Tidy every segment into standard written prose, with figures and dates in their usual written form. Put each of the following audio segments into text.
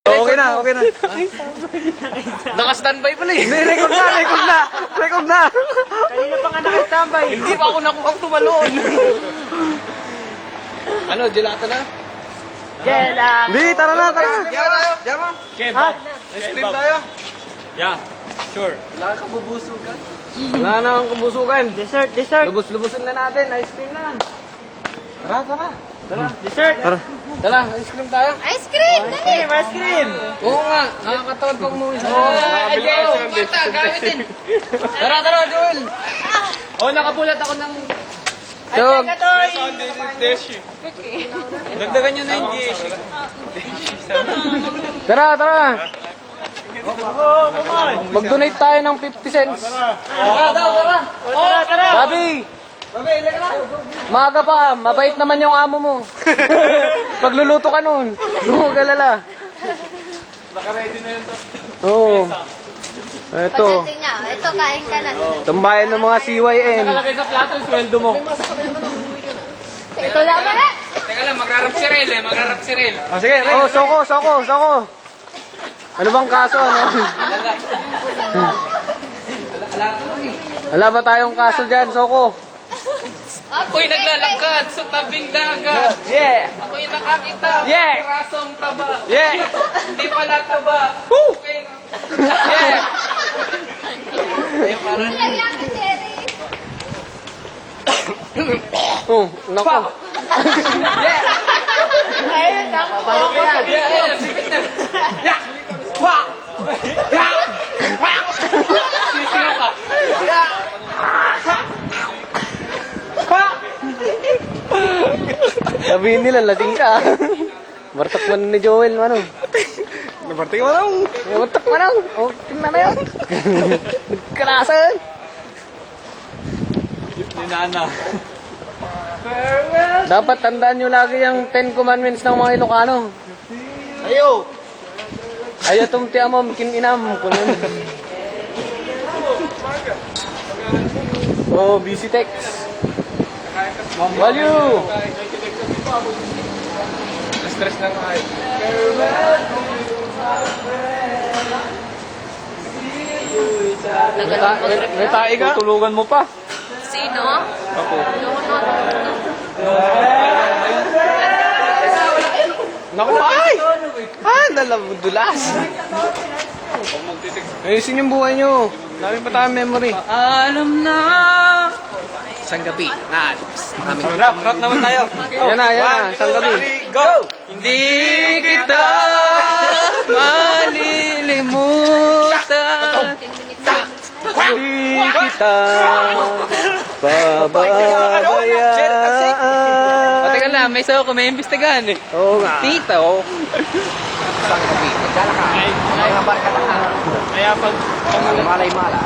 Okay na, okay na. Naka-standby pala eh. Hindi, record na, record na. Record na. Kanina pa nga nakastambay. Hindi pa ako nakuhang tumalon. Ano, gelato na? Gela. Hindi, tara na, tara na. Jama. Ha? Ice cream tayo. Yeah, sure. Wala ka bubusugan. Wala na ang kubusukan. Dessert, dessert. Lubos-lubosin na natin, ice cream na. Tara, tara. Dessert. Tara. Tara, ice cream tayo. Ice cream! Dali! Ice cream. Oo nga, nakakatawad pang umuwi sa ay, Joel, bata, gamitin. Tara, tara, Joel. Oh, nakapulat ako ng... Chog. Dagdagan nyo na yung GS. Tara, tara. Mag-donate tayo ng 50 cents. Tara, tara. Tara, tara. Sabi, maaga pa, mabait naman yung amo mo. Pagluluto ka nun, huwag alala. Naka-ready na yun to. Oo. Eto, Pagdating niya, ito kain ka na. tambayan ng mga CYN. Nakalagay sa plato yung sweldo mo. Ito lang ba? Teka lang, magrarap si Rel eh, magrarap si Rel. Oh, sige, oh, soko. Ano bang kaso, ano? Wala ba tayong kaso dyan, soko? Ako'y naglalakad sa tabing dagat. Yeah! Ako'y nakakita. Yeah! Rasong taba. Yeah! Hindi pala taba. Okay. Yeah! Lagyan ka, Jerry. Oh, nako. Ayun, ako. Sisigaw ka. Sabihin nila, lasing ka. Bartak man ni Joel, ano? Nabarting mo lang. Bartak man lang. Oh, tingnan na yun. Nagkalasan. Ninana. Dapat tandaan nyo lagi yung 10 commandments ng mga Ilocano. Ayo. Ayatum tiamom kininam. Oh, busy text. Value. Stress na nga eh. May tae ka? Tutulugan mo pa. Sino? Ako. Naku, ay! Ah, nalabudulas. Ayusin yung buhay nyo. Dami pa tayong memory. Alam na. Isang gabi na Rap naman tayo. Yan na. Isang gabi. Go! Hindi kita malilimutan. Hindi kita pababayaan. O, teka lang, may sayo ko, may imbestigahan eh. Oo nga. Tito. Kaya pag... Malay-mala.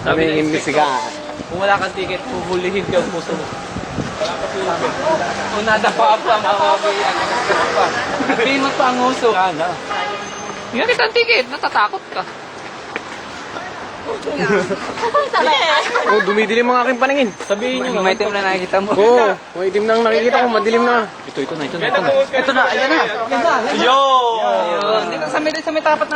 Kami yung imbisigahan. Kung wala kang ticket, puhulihin ka ang puso mo. Kung nadapa pa, makabayan. Sabihin mo pa ang uso. Yan isang ticket, natatakot ka. Oh, dumidilim ang aking paningin. Sabihin nyo, may itim na nakikita mo. Oo, may itim nang nakikita ko, madilim na. Ito na, ayan na. Yo! Ayun, dito sa may tapat na